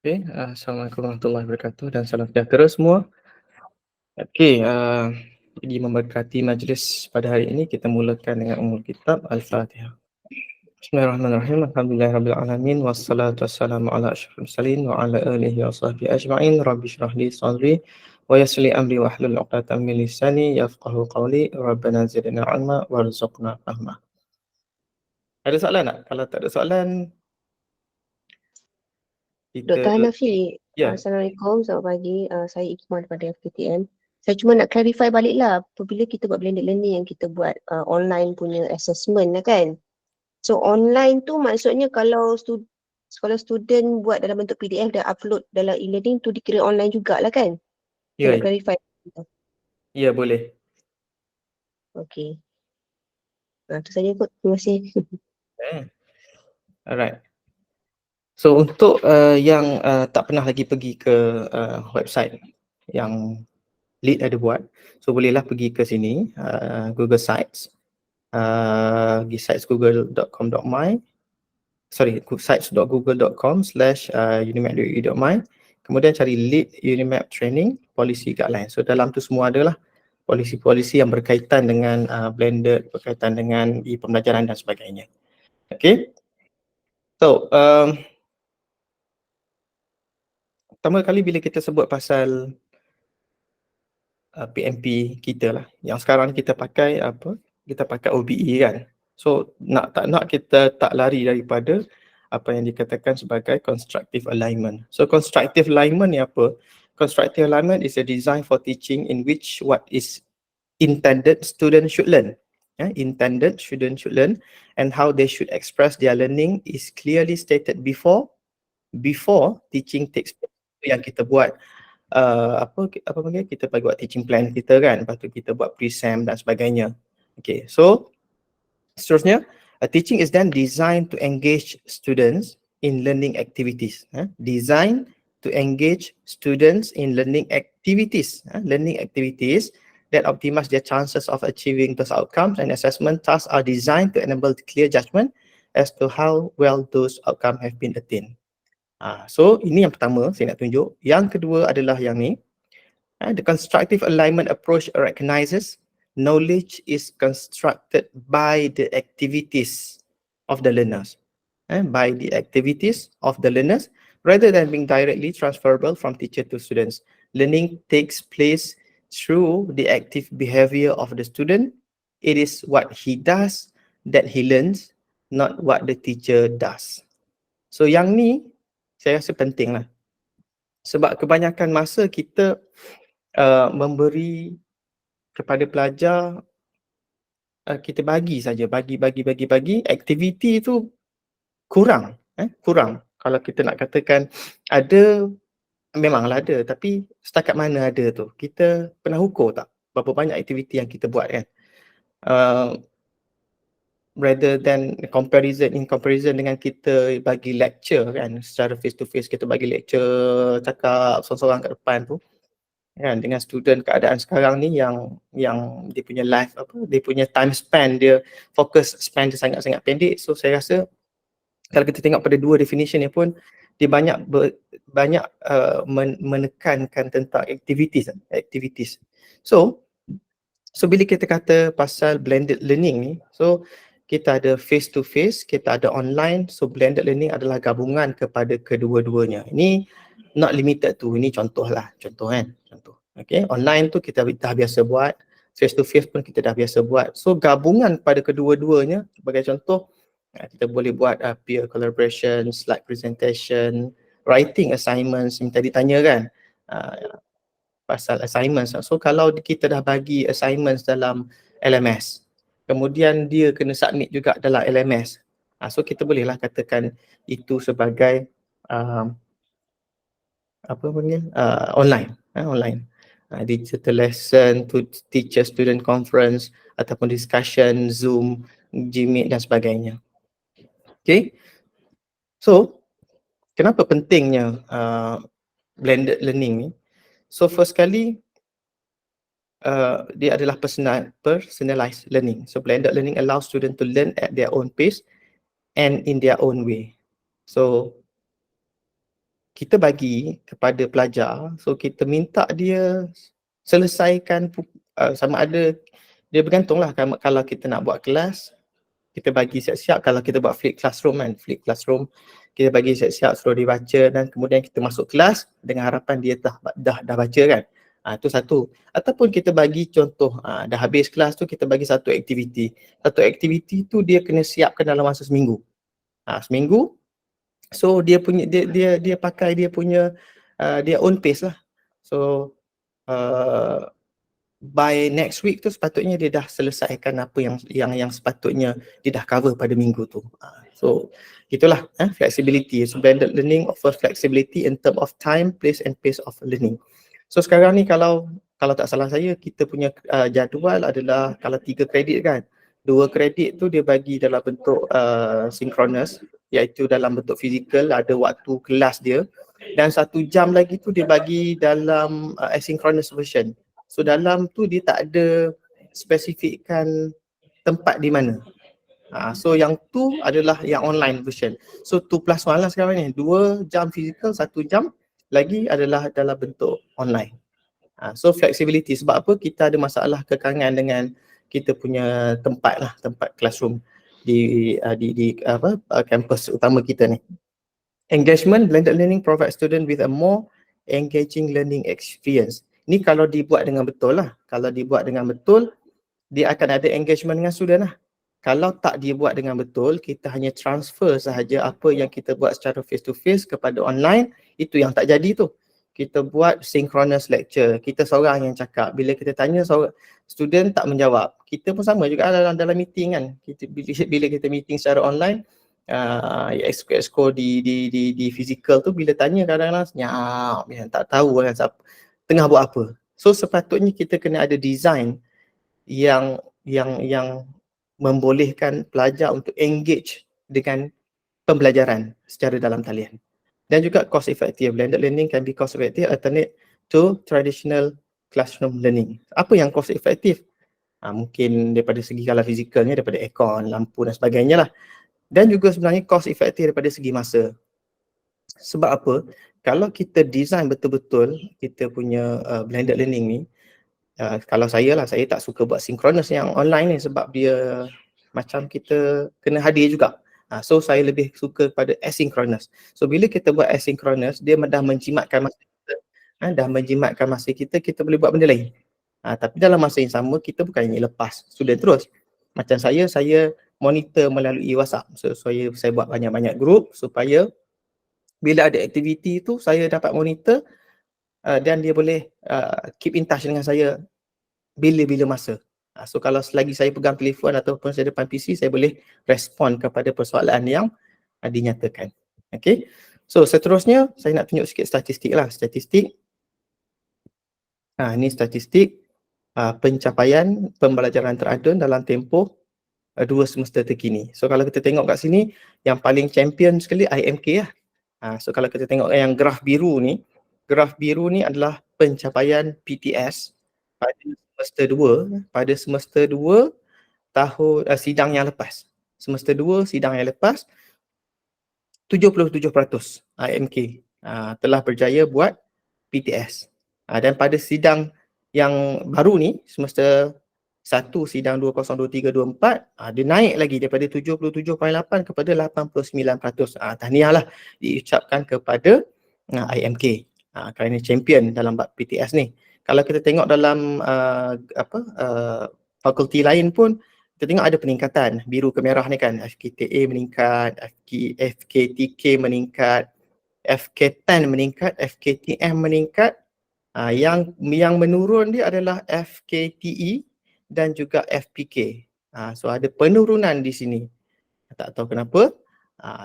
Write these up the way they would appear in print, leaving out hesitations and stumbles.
Okey, Assalamualaikum warahmatullahi wabarakatuh dan salam sejahtera semua. Okey, jadi memberkati majlis pada hari ini kita mulakan dengan Ummul Kitab Al-Fatihah. Bismillahirrahmanirrahim. Alhamdulillahirabbil alamin wassalatu wassalamu ala asyrofil mursalin wa ala alihi wa sahbihi ajma'in. Rabbi shrah li sadri wa yassir li amri wahlul 'uqdatam min lisani yafqahu qawli. Rabbana zidna 'ilma warzuqna fahma. Ada soalan tak? Kalau tak ada soalan, kita Dr. Hanafi, ya. Assalamualaikum, selamat pagi. Saya Iqmal daripada FKTM. Saya cuma nak clarify balik lah, apabila kita buat blended learning yang kita buat online punya assessment lah kan. So online tu maksudnya kalau student buat dalam bentuk PDF dan upload dalam e-learning tu dikira online jugalah kan? Ya, Saya nak clarify. ya boleh. Okay. Tu saja kot. Terima kasih. Alright. So untuk yang tak pernah lagi pergi ke website yang Lead ada buat, so bolehlah pergi ke sini, Google Sites, pergi sites google.com.my, sites.google.com/unimap.edu.my, kemudian cari Lead Unimap Training Policy Guideline. So dalam tu semua adalah polisi-polisi yang berkaitan dengan blended, berkaitan dengan pembelajaran dan sebagainya. Okay. So pertama kali bila kita sebut pasal PMP kita lah, yang sekarang kita pakai apa? Kita pakai OBE kan. So nak tak nak kita tak lari daripada apa yang dikatakan sebagai constructive alignment. So constructive alignment ni apa? Constructive alignment is a design for teaching in which what is intended student should learn. Intended student should learn and how they should express their learning is clearly stated before teaching takes place. Itu yang kita buat apa panggil, kita bagi buat teaching plan kita kan, lepas tu kita buat pre-sem dan sebagainya. Okay, so seterusnya, teaching is then designed to engage students in learning activities. Design to engage students in learning activities. Learning activities that optimize their chances of achieving those outcomes, and assessment tasks are designed to enable clear judgment as to how well those outcomes have been attained. So ini yang pertama saya nak tunjuk. Yang kedua adalah yang ni. The constructive alignment approach recognizes knowledge is constructed by the activities of the learners. By the activities of the learners rather than being directly transferable from teacher to students. Learning takes place through the active behavior of the student. It is what he does that he learns, not what the teacher does. So yang ni saya rasa penting lah. Sebab kebanyakan masa kita memberi kepada pelajar, kita bagi saja, bagi, aktiviti itu kurang. Kalau kita nak katakan ada, memanglah ada, tapi setakat mana ada tu? Kita pernah ukur tak berapa banyak aktiviti yang kita buat kan? Rather than in comparison dengan kita bagi lecture kan, secara face to face kita bagi lecture, cakap seorang-seorang kat depan tu kan, dengan student keadaan sekarang ni yang dia punya life dia punya time span, dia focus span dia sangat-sangat pendek. So saya rasa kalau kita tengok pada dua definition ni pun dia banyak menekankan tentang activities. So bila kita kata pasal blended learning ni, so kita ada face to face, kita ada online. So blended learning adalah gabungan kepada kedua-duanya. Ini not limited to, ini contoh kan. Okay, online tu kita dah biasa buat, face to face pun kita dah biasa buat. So gabungan pada kedua-duanya, sebagai contoh, kita boleh buat peer collaboration, slide presentation, writing assignments, minta ditanya kan pasal assignments. So kalau kita dah bagi assignments dalam LMS, kemudian dia kena submit juga dalam LMS, so kita bolehlah katakan itu sebagai online. Digital lesson, to teacher student conference ataupun discussion, Zoom, Gmeet dan sebagainya. Okay, so kenapa pentingnya blended learning ni? So first kali, dia adalah personalized learning. So blended learning allows students to learn at their own pace and in their own way. So kita bagi kepada pelajar, so kita minta dia selesaikan sama ada, dia bergantunglah kalau kita nak buat kelas, kita bagi siap-siap. Kalau kita buat flip classroom kan, flip classroom kita bagi siap-siap suruh dia baca dan kemudian kita masuk kelas dengan harapan dia dah baca kan. Itu satu. Ataupun kita bagi contoh, dah habis kelas tu kita bagi satu aktiviti. Satu aktiviti tu dia kena siapkan dalam masa seminggu. Seminggu. So dia punya dia pakai dia punya dia own pace lah. So by next week tu sepatutnya dia dah selesaikan apa yang sepatutnya dia dah cover pada minggu tu. So itulah flexibility. So blended learning offers flexibility in term of time, place and pace of learning. So sekarang ni kalau tak salah saya, kita punya jadual adalah kalau 3 kredit kan. 2 kredit tu dia bagi dalam bentuk synchronous, iaitu dalam bentuk fizikal, ada waktu kelas dia, dan 1 jam lagi tu dia bagi dalam asynchronous version. So dalam tu dia tak ada spesifikkan tempat di mana. So yang tu adalah yang online version. So 2+1 lah sekarang ni. 2 jam fizikal, 1 jam lagi adalah dalam bentuk online. So flexibility. Sebab apa? Kita ada masalah kekangan dengan kita punya tempat lah, tempat classroom di kampus utama kita ni. Engagement, blended learning provides student with a more engaging learning experience. Ni kalau dibuat dengan betul lah. Kalau dibuat dengan betul, dia akan ada engagement dengan student lah. Kalau tak dibuat dengan betul, kita hanya transfer sahaja apa yang kita buat secara face to face kepada online, itu yang tak jadi tu. Kita buat synchronous lecture, kita seorang yang cakap. Bila kita tanya student tak menjawab, kita pun sama juga dalam meeting kan. Bila kita meeting secara online, exco di physical tu, bila tanya kadang-kadang senyap, tak tahu kan tengah buat apa. So sepatutnya kita kena ada design yang membolehkan pelajar untuk engage dengan pembelajaran secara dalam talian. Dan juga cost effective. Blended learning can be cost effective alternate to traditional classroom learning. Apa yang cost effective? Mungkin daripada segi kalau fizikalnya, daripada aircon, lampu dan sebagainya lah. Dan juga sebenarnya cost effective daripada segi masa. Sebab apa? Kalau kita design betul-betul kita punya blended learning ni, kalau saya tak suka buat synchronous yang online ni sebab dia macam kita kena hadir juga. So saya lebih suka pada asynchronous. So bila kita buat asynchronous, dia dah menjimatkan masa kita, kita boleh buat benda lain. Tapi dalam masa yang sama, kita bukannya lepas student terus. Macam saya monitor melalui WhatsApp. So saya buat banyak-banyak group supaya bila ada aktiviti tu saya dapat monitor dan dia boleh keep in touch dengan saya bila-bila masa. So kalau selagi saya pegang telefon ataupun saya depan PC, saya boleh respon kepada persoalan yang dinyatakan. Okay. So seterusnya saya nak tunjuk sikit statistik lah. Statistik. Ini statistik pencapaian pembelajaran teradun dalam tempoh 2 semester terkini. So kalau kita tengok kat sini, yang paling champion sekali IMK lah. So kalau kita tengok yang graf biru ni adalah pencapaian PTS pada semester 2 tahun sidang yang lepas. Semester 2 sidang yang lepas 77% IMK telah berjaya buat PTS. Dan pada sidang yang baru ni, semester 1 sidang 2023-24, dia naik lagi daripada 77.8 kepada 89%. Tahniah lah diucapkan kepada IMK kerana champion dalam bab PTS ni. Kalau kita tengok dalam fakulti lain pun, kita tengok ada peningkatan. Biru ke merah ni kan, FKTA meningkat, FKTK meningkat, FK10 meningkat, FKTM meningkat. Yang menurun dia adalah FKTE dan juga FPK. So ada penurunan di sini. Tak tahu kenapa,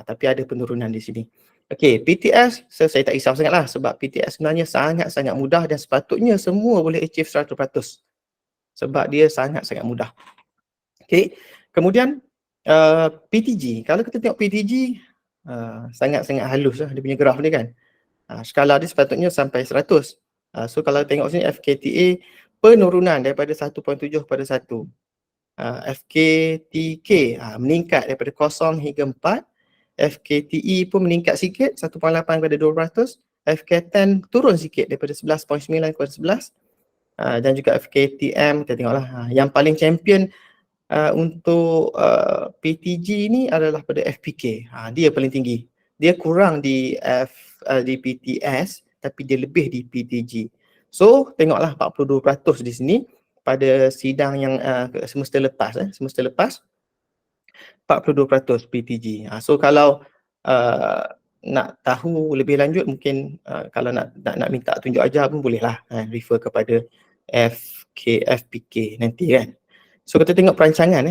tapi ada penurunan di sini. Okey, PTS saya tak risau sangatlah sebab PTS sebenarnya sangat-sangat mudah dan sepatutnya semua boleh achieve 100%. Sebab dia sangat-sangat mudah. Okey, kemudian PTG. Kalau kita tengok PTG, sangat-sangat halus lah dia punya graf ni kan. Skala dia sepatutnya sampai 100. So kalau tengok sini FKTA penurunan daripada 1.7 pada 1. FKTK meningkat daripada 0 hingga 4. FKTE pun meningkat sikit 1.8 kepada 2%, FK10 turun sikit daripada 11.9 kepada 11, dan juga FKTM kita tengoklah. Yang paling champion untuk PTG ni adalah pada FPK. Dia paling tinggi. Dia kurang di PTS tapi dia lebih di PTG. So tengoklah 42% di sini pada sidang yang semester lepas 42% PTG. So kalau nak tahu lebih lanjut mungkin kalau nak minta tunjuk ajar pun bolehlah refer kepada FPK nanti kan. So kita tengok perancangan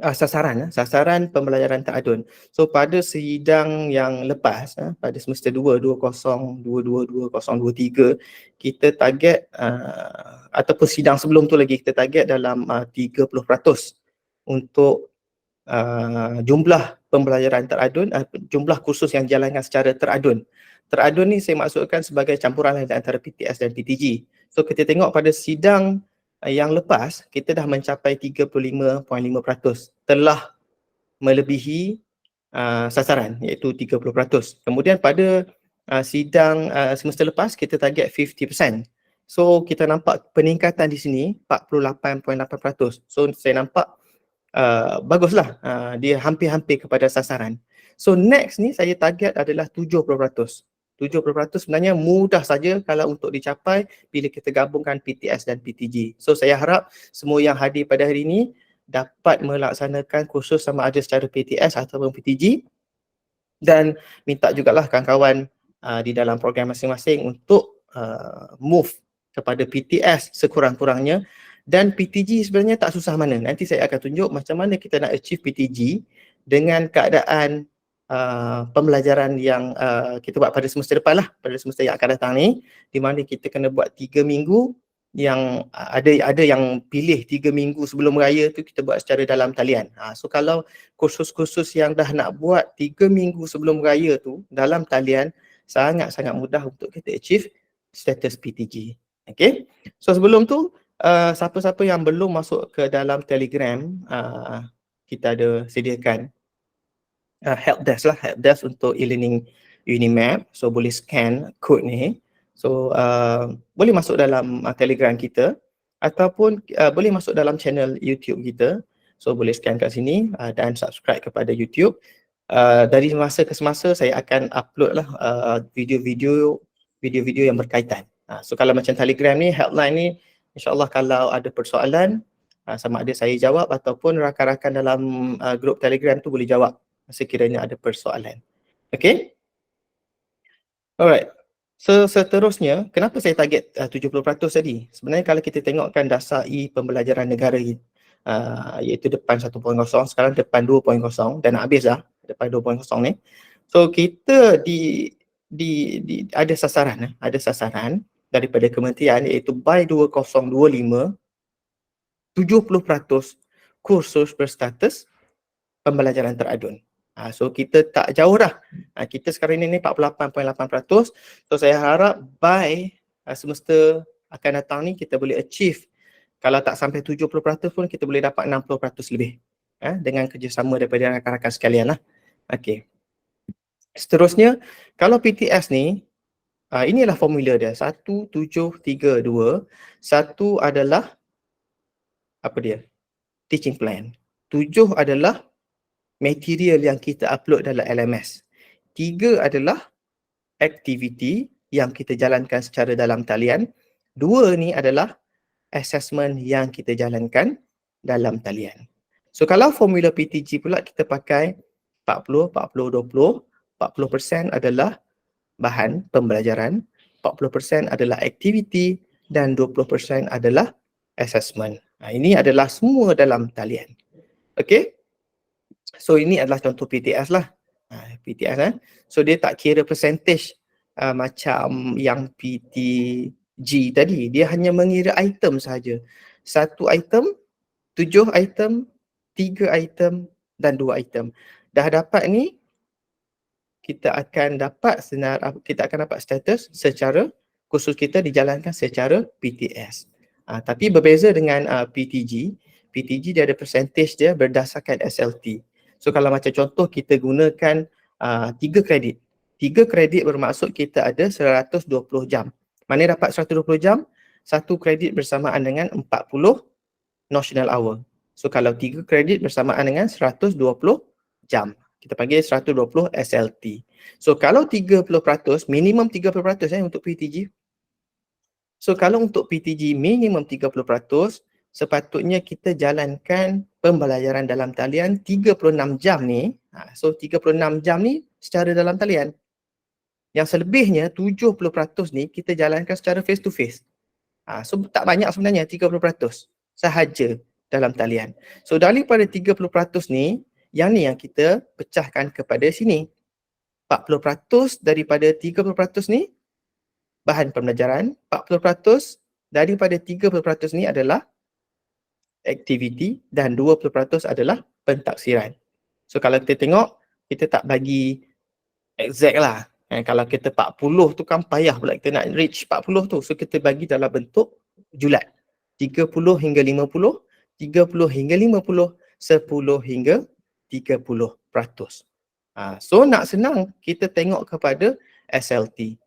sasaran pembelajaran teradun. So pada sidang yang lepas pada semester 2 2022-2023 kita target ataupun sidang sebelum tu lagi kita target dalam 30% untuk jumlah pembelajaran teradun, jumlah kursus yang dijalankan secara teradun. Teradun ni saya maksudkan sebagai campuran antara PTS dan PTG. So kita tengok pada sidang yang lepas kita dah mencapai 35.5%, telah melebihi sasaran iaitu 30%. Kemudian pada sidang semester lepas kita target 50%. So kita nampak peningkatan di sini 48.8%. So saya nampak baguslah, dia hampir-hampir kepada sasaran. So next ni saya target adalah 70%. 70% sebenarnya mudah saja kalau untuk dicapai bila kita gabungkan PTS dan PTG. So saya harap semua yang hadir pada hari ini dapat melaksanakan kursus sama ada secara PTS ataupun PTG, dan minta jugalah kawan-kawan di dalam program masing-masing untuk move kepada PTS sekurang-kurangnya. Dan PTG sebenarnya tak susah mana. Nanti saya akan tunjuk macam mana kita nak achieve PTG dengan keadaan pembelajaran yang kita buat pada semester depan lah, pada semester yang akan datang ni, di mana kita kena buat 3 minggu yang ada yang pilih 3 minggu sebelum raya tu kita buat secara dalam talian. So kalau kursus-kursus yang dah nak buat 3 minggu sebelum raya tu dalam talian, sangat-sangat mudah untuk kita achieve status PTG. Okay, so sebelum tu siapa-siapa yang belum masuk ke dalam Telegram, kita ada sediakan helpdesk lah, helpdesk untuk e-learning Unimap. So boleh scan kod ni. So boleh masuk dalam Telegram kita ataupun boleh masuk dalam channel YouTube kita. So boleh scan kat sini dan subscribe kepada YouTube. Dari masa ke semasa saya akan upload lah video-video yang berkaitan. So kalau macam Telegram ni, helpline ni, InsyaAllah kalau ada persoalan sama ada saya jawab ataupun rakan-rakan dalam grup Telegram tu boleh jawab sekiranya ada persoalan. Okay? Alright. So seterusnya, kenapa saya target 70% tadi? Sebenarnya kalau kita tengokkan dasar pembelajaran negara iaitu depan 1.0, sekarang depan 2.0 dan nak habis dah depan 2.0 ni. So kita ada sasaran daripada kementerian iaitu by 2025 70% kursus berstatus pembelajaran teradun. So kita tak jauh dah. Kita sekarang ini 48.8%. So saya harap by semester akan datang ni kita boleh achieve, kalau tak sampai 70% pun kita boleh dapat 60% lebih. Dengan kerjasama daripada rakan-rakan sekalian lah. Okay. Seterusnya, kalau PTS ni, inilah formula dia. 1732. Satu adalah apa dia? Teaching plan. 7 adalah material yang kita upload dalam LMS. 3 adalah aktiviti yang kita jalankan secara dalam talian. 2 ni adalah assessment yang kita jalankan dalam talian. So kalau formula PTG pula kita pakai 40, 40, 20. 40% adalah bahan pembelajaran, 40% adalah aktiviti dan 20% adalah assessment. Ini adalah semua dalam talian. Okay? So ini adalah contoh PTS lah. PTS So dia tak kira percentage macam yang PTG tadi. Dia hanya mengira item sahaja. 1 item, 7 item, 3 item dan 2 item. Dah dapat ni, kita akan dapat status secara kursus kita dijalankan secara PTS. Tapi berbeza dengan PTG dia ada percentage dia berdasarkan SLT. So kalau macam contoh kita gunakan 3 kredit. 3 kredit bermaksud kita ada 120 jam. Mana dapat 120 jam? Satu kredit bersamaan dengan 40 notional hour. So kalau 3 kredit bersamaan dengan 120 jam. Kita panggil 120 SLT. So kalau 30%, minimum 30% untuk PTG. So kalau untuk PTG minimum 30%, sepatutnya kita jalankan pembelajaran dalam talian 36 jam ni. So 36 jam ni secara dalam talian. Yang selebihnya 70% ni kita jalankan secara face to face. So tak banyak sebenarnya, 30% sahaja dalam talian. So daripada 30% ni, yang ni yang kita pecahkan kepada sini. 40% daripada 30% ni bahan pembelajaran, 40% daripada 30% ni adalah aktiviti dan 20% adalah pentaksiran. So kalau kita tengok, kita tak bagi exact lah. Kalau kita 40 tu kan payah pula kita nak reach 40 tu. So kita bagi dalam bentuk julat. 30 hingga 50, 30 hingga 50, 10 hingga 30%. So nak senang kita tengok kepada SLT.